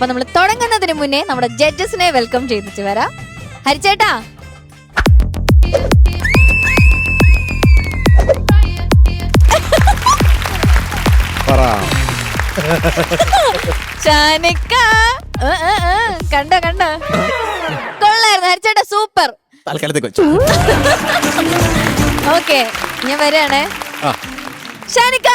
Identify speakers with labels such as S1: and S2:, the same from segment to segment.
S1: അപ്പൊ നമ്മൾ തുടങ്ങുന്നതിന് മുന്നേ നമ്മുടെ ജഡ്ജസിനെ വെൽക്കം ചെയ്തിട്ട് വരാം. ഹരിച്ചേട്ടാ, ഷാനിക്ക കണ്ടോ കണ്ടോ, കൊള്ളായിരുന്നു ഹരിച്ചേട്ടാ, സൂപ്പർ. ഓക്കെ, ഞാൻ വരാണേ. ഷാനിക്ക,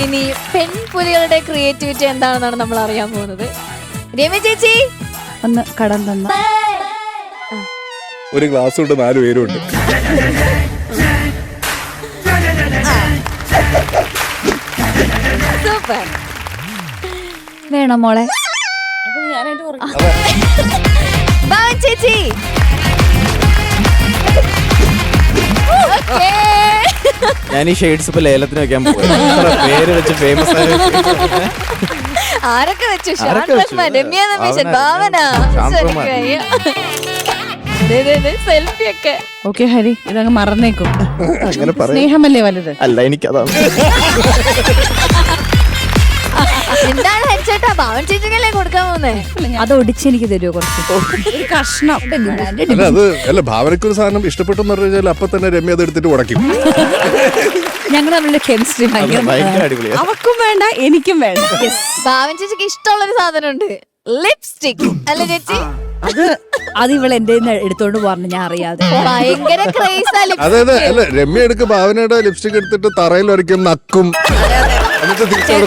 S1: ഇനി പെൺപുലികളുടെ ക്രിയേറ്റിവിറ്റി എന്താണെന്നാണ് നമ്മൾ അറിയാൻ പോകുന്നത്. രമ്യ ചേച്ചി
S2: ഒന്ന് കടം തന്ന
S3: ഒരു ഗ്ലാസ് കൊണ്ട് 4 പേരും ഉണ്ട്.
S1: സൂപ്പർ.
S2: വേണം മോളെ.
S1: ഭാവൻ ചേച്ചി
S4: ഞാൻ ഈ ഷെയ്ഡ്സ് ഇപ്പൊ ലേലത്തിന് വെക്കാൻ പേര് വെച്ച് ഫേമസ്
S1: ആരൊക്കെ വെച്ചു? രമ്യ രമേശൻ, ഭാവന, സെൽഫി ഒക്കെ.
S2: ഓക്കെ ഹരി, ഇതങ്ങ് മറന്നേക്കും.
S4: അങ്ങനെ പറയാം.
S2: സ്നേഹമല്ലേ വലുത്?
S4: അല്ല, എനിക്കതാണ്.
S1: എന്താണ് ഹരിച്ചേട്ടാ, ഭാവൻ ചേച്ചിക്കല്ലേ കൊടുക്കാൻ പോകുന്നേ?
S2: അത് ഒടിച്ചെനിക്ക് തരുമോ കുറച്ച്? കഷ്ണം.
S3: അല്ല, അത് അല്ല, ഭാവനക്കൊരു സാധനം ഇഷ്ടപ്പെട്ടെന്ന് പറഞ്ഞു കഴിഞ്ഞാൽ അപ്പൊ തന്നെ രമ്യ അത് എടുത്തിട്ട് ഉടക്കും.
S2: ഞങ്ങൾ തമ്മിലുള്ള കെമിസ്ട്രി
S4: ഭയങ്കര അടിപൊളിയാണ്.
S2: അവക്കും വേണ്ട, എനിക്കും വേണ്ട.
S1: ഭാവൻ ചേച്ചിക്ക് ഇഷ്ടമുള്ളൊരു സാധനം ഉണ്ട്, ലിപ്സ്റ്റിക്. അല്ല ചേച്ചി?
S2: അത് ഇവൾ എന്റെ എടുത്തോണ്ട് പോകാറുണ്ട്, ഞാൻ അറിയാതെ.
S1: ഭയങ്കര ക്രേസ് ആ ലിപ്സ്റ്റിക്.
S3: അതെ, അല്ല, രമ്യ എടുക്ക് ഭാവനയുടെ ലിപ്സ്റ്റിക് എടുത്തിട്ട് തറയിൽ വരയ്ക്കും, നക്കും.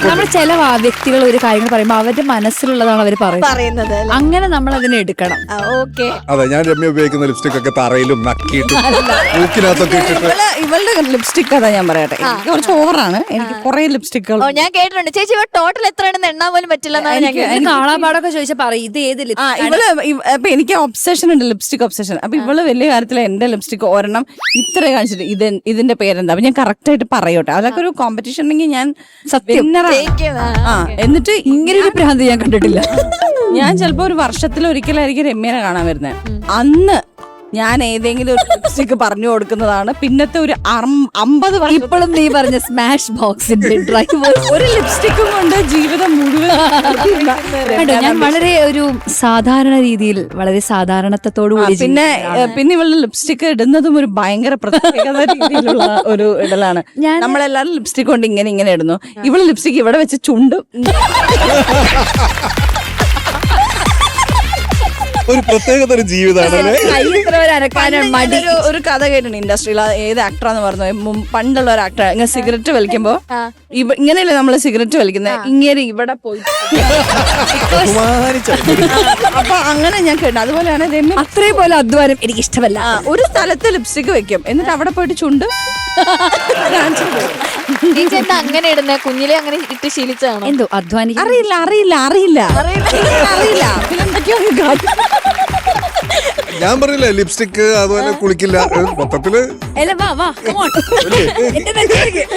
S2: നമ്മൾ ചില വ്യക്തികൾ ഒരു കാര്യങ്ങൾ പറയുമ്പോ അവരുടെ മനസ്സിലുള്ളതാണ് അവർ
S1: പറയുന്നത്.
S2: അങ്ങനെ നമ്മൾ അതിനെ എടുക്കണം.
S1: ഓക്കെ.
S3: അതെ, ഞാൻ രമ്യ ഉപയോഗിക്കുന്ന ലിപ്സ്റ്റിക് ഒക്കെ തറയിലും നക്കിയിട്ടും മൂക്കിനകത്തൊക്കെ ഇട്ടിട്ട്.
S2: ഇവളുടെ ലിപ്സ്റ്റിക് അതാ ഞാൻ പറയട്ടെ, കുറച്ച് ഓവറാണ്. എനിക്ക് കുറെ ലിപ്സ്റ്റിക്കുകൾ
S1: ഞാൻ കേട്ടിട്ടുണ്ട്. ചേച്ചി ഇവ ടോട്ടൽ എത്രയാണെന്ന് എണ്ണാൻ പോലും പറ്റില്ല എന്നാണ് ഞാൻ കേട്ടത്.
S2: കാണാപാടൊക്കെ ചോദിച്ചാൽ പറയും ഇത് ഏത്
S5: ഇവള് അപ്പൊ എനിക്ക് ഒബ്സഷൻ ഉണ്ട്, ലിപ്സ്റ്റിക് ഒബ്സഷൻ. അപ്പൊ ഇവള് വലിയ കാര്യത്തിൽ എന്റെ ലിപ്സ്റ്റിക് ഒരെണ്ണം ഇത്ര കാണിച്ചിട്ട് ഇതിന്റെ പേരെന്താ, അപ്പൊ ഞാൻ കറക്റ്റ് ആയിട്ട് പറയോട്ടെ. അതൊക്കെ ഒരു കോമ്പറ്റീഷൻ ഉണ്ടെങ്കിൽ ഞാൻ
S2: സത്യം.
S5: എന്നിട്ട്
S2: ഇങ്ങനെ ഒരു ഭ്രാന്തി ഞാൻ കണ്ടിട്ടില്ല.
S5: ഞാൻ ചിലപ്പോ ഒരു വർഷത്തിൽ ഒരിക്കലായിരിക്കും രമ്യനെ കാണാൻ വരുന്നത്. അന്ന് ഞാൻ ഏതെങ്കിലും ഒരു ലിപ്സ്റ്റിക് പറഞ്ഞു കൊടുക്കുന്നതാണ്. പിന്നത്തെ ഒരു 50 വർഷം
S2: ഇപ്പോഴും നീ പറഞ്ഞ സ്മാഷ് ബോക്സിന്റെ ഡ്രൈവർ
S5: ഒരു ലിപ്സ്റ്റിക്കും കൊണ്ട് ജീവിതം മുഴുവൻ.
S2: ഞാൻ വളരെ ഒരു സാധാരണ രീതിയിൽ, വളരെ സാധാരണത്തോടു കൂടി.
S5: പിന്നെ ഇവളുടെ ലിപ്സ്റ്റിക് ഇടുന്നതും ഒരു ഭയങ്കര പ്രത്യേകത രീതിയിലുള്ള ഒരു ഇടലാണ്. നമ്മളെല്ലാരും ലിപ്സ്റ്റിക് കൊണ്ട് ഇങ്ങനെ ഇടുന്നു. ഇവള് ലിപ്സ്റ്റിക് ഇവിടെ വെച്ച് ചുണ്ടും.
S3: ഒരു പ്രത്യേകതരം ജീവിതമാണ്.
S5: ഒരു കഥ കേട്ടിട്ടുണ്ട് ഇൻഡസ്ട്രിയിൽ. ഏത് ആക്ടറാന്ന് പറഞ്ഞു, പണ്ടുള്ള ഒരു ആക്ടർ ഇങ്ങനെ സിഗരറ്റ് വലിക്കുമ്പോ ഇങ്ങനെയല്ലേ നമ്മള് സിഗരറ്റ് വലിക്കുന്നത്, ഇങ്ങനെ ഇവിടെ പോയി. അപ്പൊ അങ്ങനെ ഞാൻ കേട്ടു. അതുപോലെയാണ് രമ്യ.
S2: അത്രയും പോലെ അധ്വാനം എനിക്ക് ഇഷ്ടമല്ല.
S5: ഒരു സ്ഥലത്ത് ലിപ്സ്റ്റിക് വെക്കും, എന്നിട്ട് അവിടെ പോയിട്ട് ചുണ്ട്.
S1: എന്താ അങ്ങനെ ഇടുന്ന? കുഞ്ഞിലെ അങ്ങനെ ഇട്ട് ശീലിച്ചാണോ?
S2: എന്തോ അധ്വാനിക്കും.
S5: അറിയില്ല. പിന്നെന്തൊക്കെയോ
S3: ഞാൻ പറയില്ല, ലിപ്സ്റ്റിക് അതുപോലെ കുളിക്കില്ല, മൊത്തത്തില്.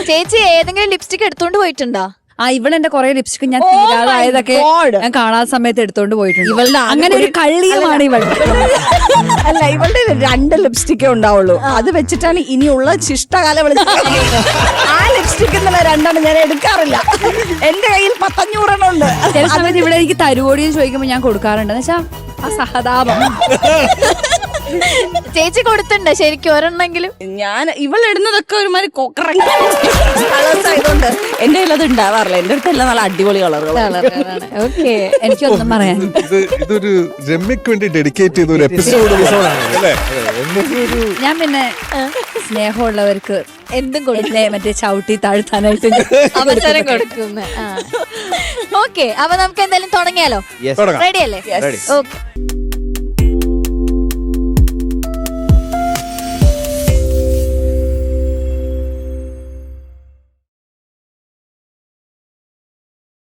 S1: ചേച്ചി ഏതെങ്കിലും ലിപ്സ്റ്റിക് എടുത്തോണ്ട് പോയിട്ടുണ്ടോ?
S2: ഇവളെന്റെ കൊറേ ലിപ്സ്റ്റിക് ഞാൻ തീരാതായതൊക്കെ ഞാൻ കാണാത്ത സമയത്ത് എടുത്തോണ്ട് പോയിട്ടുണ്ട്. ഇവളുടെ അങ്ങനെ ഒരു കള്ളിയുമാണ് ഇവൾ.
S5: അല്ല, ഇവളുടെ 2 ലിപ്സ്റ്റിക്കേ ഉണ്ടാവുള്ളൂ. അത് വെച്ചിട്ടാണ് ഇനിയുള്ള ശിഷ്ടകാലം വിളിച്ചത്. ആ ലിപ്സ്റ്റിക് 2 ഞാൻ എടുക്കാറില്ല. എന്റെ കയ്യിൽ 500 ഉണ്ട്.
S2: ചില സമയത്ത് ഇവിടെ എനിക്ക് തരുവോടിയെന്ന് ചോദിക്കുമ്പോ ഞാൻ കൊടുക്കാറുണ്ട്. എന്ന് വെച്ചാ ആ സഹതാപം.
S1: ചേച്ചി കൊടുത്തിട്ടുണ്ട് ശരിക്കും ഒരെണ്ണെങ്കിലും?
S5: ഞാൻ ഇവളിടുന്നതൊക്കെ ഒരുമാതിരി കളേഴ്സ് ആയതുകൊണ്ട് എന്റെ കയ്യിൽ അത് ഉണ്ടാവാറില്ല. എന്റെ അടുത്ത് എല്ലാം നല്ല അടിപൊളി കളറുകളാണ്.
S1: ഓക്കെ,
S2: എനിക്കൊന്നും പറയാൻ.
S3: ഇതൊരു രമ്യക്ക് വേണ്ടി ഡെഡിക്കേറ്റ് ചെയ്ത ഒരു എപ്പിസോഡാണ്.
S2: ഞാൻ പിന്നെ സ്നേഹമുള്ളവർക്ക്
S1: എന്തും കൊടുക്കും,
S2: മറ്റേ ചവിട്ടി താഴ്ത്താനായിട്ട്
S1: അവസരം കൊടുക്കുന്ന. ഓക്കെ, അപ്പൊ നമുക്ക് എന്തായാലും തുടങ്ങിയാലോ? റെഡി അല്ലേ? ഓക്കെ.